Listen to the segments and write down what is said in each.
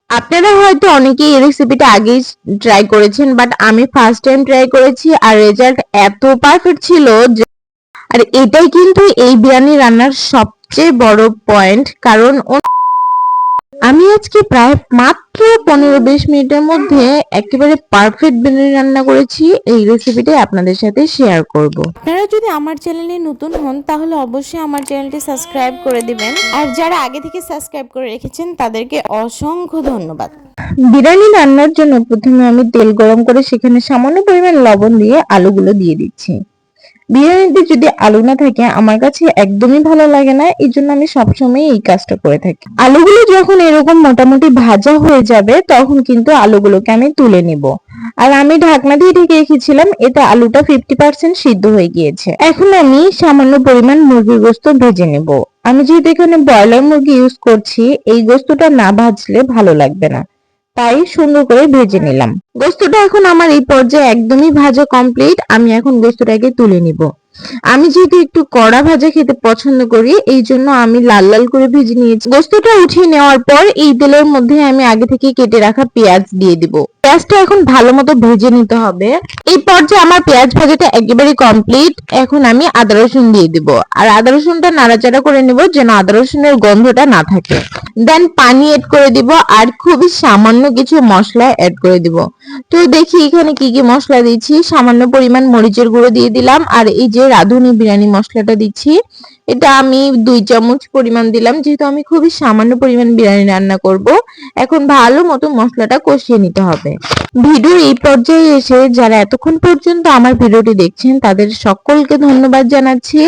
আপনারা হয়তো অনেকেই এই রেসিপিটা আগেই ট্রাই করেছেন, বাট আমি ফার্স্ট টাইম ট্রাই করেছি আর রেজাল্ট এত পারফেক্ট ছিল যে, আর এটাই কিন্তু এই বিরিয়ানি রান্নার সবচেয়ে বড় পয়েন্ট। কারণ আমি আজকে প্রায় মাত্র 15-20 মিনিটের মধ্যে একেবারে পারফেক্ট বিরিয়ানি রান্না করেছি। এই রেসিপিটাই আপনাদের সাথে শেয়ার করব। আপনারা যদি আমার চ্যানেলে নতুন হন তাহলে অবশ্যই আমার চ্যানেলটি সাবস্ক্রাইব করে দিবেন, আর যারা আগে থেকে সাবস্ক্রাইব করে রেখেছেন তাদেরকে অসংখ্য ধন্যবাদ। বিরিয়ানি রান্নার জন্য প্রথমে আমি তেল গরম করে সেখানে সামান্য পরিমাণ লবণ দিয়ে আলুগুলো দিয়ে দিচ্ছি। বিরিয়ানিতে যদি আলু না থাকে আমার কাছে একদমই ভালো লাগে না, এই জন্য আমি সবসময় এই কাজটা করে থাকি। আলুগুলো যখন এরকম মোটামুটি ভাজা হয়ে যাবে তখন কিন্তু আলুগুলোকে আমি তুলে নিব। আর আমি ঢাকনা দিয়ে ঢেকে রেখেছিলাম, এতে আলুটা 50% সিদ্ধ হয়ে গিয়েছে। এখন আমি সামান্য পরিমাণ মুরগির গোশত ভেজে নেব। আমি যেহেতু এখানে ব্রয়লার মুরগি ইউজ করছি, এই গোশতটা না ভাজলে ভালো লাগবে না, তাই সুন্দর করে ভেজে নিলাম। গোস্তটা এখন আমার এই পর্যায়ে একদমই ভাজা কমপ্লিট। আমি এখন গোস্তটাকে তুলে নিব। আমি যেহেতু একটু কড়া ভাজা খেতে পছন্দ করি, এই জন্য আমি লাল লাল করে ভেজে নিয়েছি। গোস্তটা উঠিয়ে নেওয়ার পর এই তেলের মধ্যে আমি আগে থেকে কেটে রাখা পেঁয়াজ দিয়ে দিব। পেঁয়াজটা এখন ভালো মতো ভেজে নিতে হবে। এই পর্যায়ে আমার পেঁয়াজ ভাজাটা একেবারে কমপ্লিট। এখন আমি আদা রসুন দিয়ে দিব, আর আদা রসুনটা নাড়াচাড়া করে নিব যেন আদা রসুনের গন্ধটা না থাকে। দেন পানি এড করে দিব আর খুবই সামান্য কিছু মশলা এড করে দিব। তো দেখি এখানে কি কি মশলা দিচ্ছি। সামান্য পরিমাণ মরিচের গুঁড়ো দিয়ে দিলাম, আর এই যে রাঁধুনি বিরিয়ানি মশলাটা দিচ্ছি, এটা আমি 2 চামচ পরিমাণ দিলাম, যেহেতু আমি খুবই সামান্য পরিমাণ বিরিয়ানি রান্না করব। এখন ভালো মতো মশলাটা কষিয়ে নিতে হবে। ভিডিওর এই পর্যায়ে এসে যারা এতক্ষণ পর্যন্ত আমার ভিডিওটি দেখছেন তাদের সকলকে ধন্যবাদ জানাচ্ছি।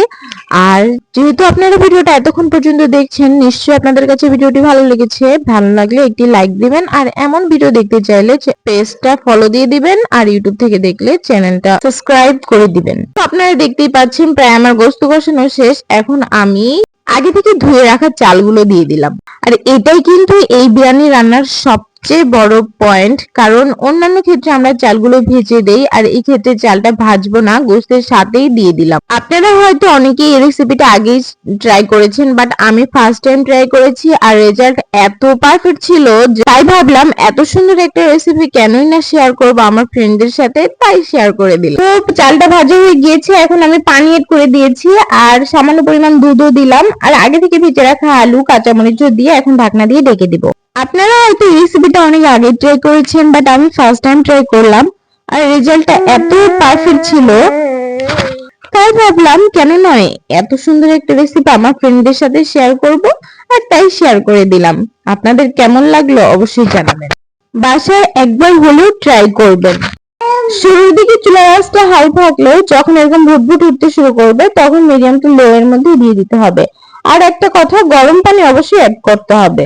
আর যেহেতু আপনারা ভিডিওটা এতক্ষণ পর্যন্ত দেখছেন, নিশ্চয়ই আপনাদের কাছে ভিডিওটি ভালো লেগেছে। ভালো লাগলে একটি লাইক দিবেন, আর এমন ভিডিও দেখতে চাইলে পেজটা ফলো দিয়ে দিবেন, আর ইউটিউব থেকে দেখলে চ্যানেলটা সাবস্ক্রাইব করে দিবেন। তো আপনারা দেখতেই পাচ্ছেন প্রায় আমার গোশত কষানো শেষ। এখন আমি আগে থেকে ধুয়ে রাখা চালগুলো দিয়ে দিলাম। আর এটাই কিন্তু এই বিরিয়ানি রান্নার সবচেয়ে বড় পয়েন্ট। কারণ অন্যান্য ক্ষেত্রে আমরা চালগুলো ভেজে দেই, আর এই ক্ষেত্রে চালটা ভাজবো না, গোশতের সাথেই দিয়ে দিলাম। আপনারা হয়তো অনেকেই এই রেসিপিটা আগেই ট্রাই করেছেন, বাট আমি ফার্স্ট টাইম ট্রাই করেছি আর রেজাল্ট এত পারফেক্ট ছিল যে তাই ভাবলাম এত সুন্দর একটা রেসিপি কেনই না শেয়ার করব আমার ফ্রেন্ডদের সাথে, তাই শেয়ার করে দিলাম। তো চালটা ভাজা হয়ে গিয়েছে, এখন আমি পানি এড করে দিয়েছি আর সামান্য পরিমাণ দুধও দিলাম, আর আগে থেকে ভেজে রাখা আলু কাঁচামরিচও দিয়ে এখন ঢাকনা দিয়ে ঢেকে দিব। আপনারা হয়তো এই রেসিপিটা অনেক আগে ট্রাই করেছেন, বাট আমি ফার্স্ট টাইম ট্রাই করলাম আর রেজাল্টটা এত পারফেক্ট ছিল, তাই ভাবলাম কেন নয় এত সুন্দর একটা রেসিপি আমার ফ্রেন্ডদের সাথে শেয়ার করব, আর তাই শেয়ার করে দিলাম। আপনাদের কেমন লাগলো অবশ্যই জানাবেন। বাসায় একবার হলেও ট্রাই করবেন। শুরুর দিকে চুলার আঁচটা হাই থাকলেও যখন এরকম ভুটভুট উঠতে শুরু করবে তখন মিডিয়াম টু লো এর মধ্যে দিয়ে দিতে হবে। আর একটা কথা, গরম পানি অবশ্যই অ্যাড করতে হবে।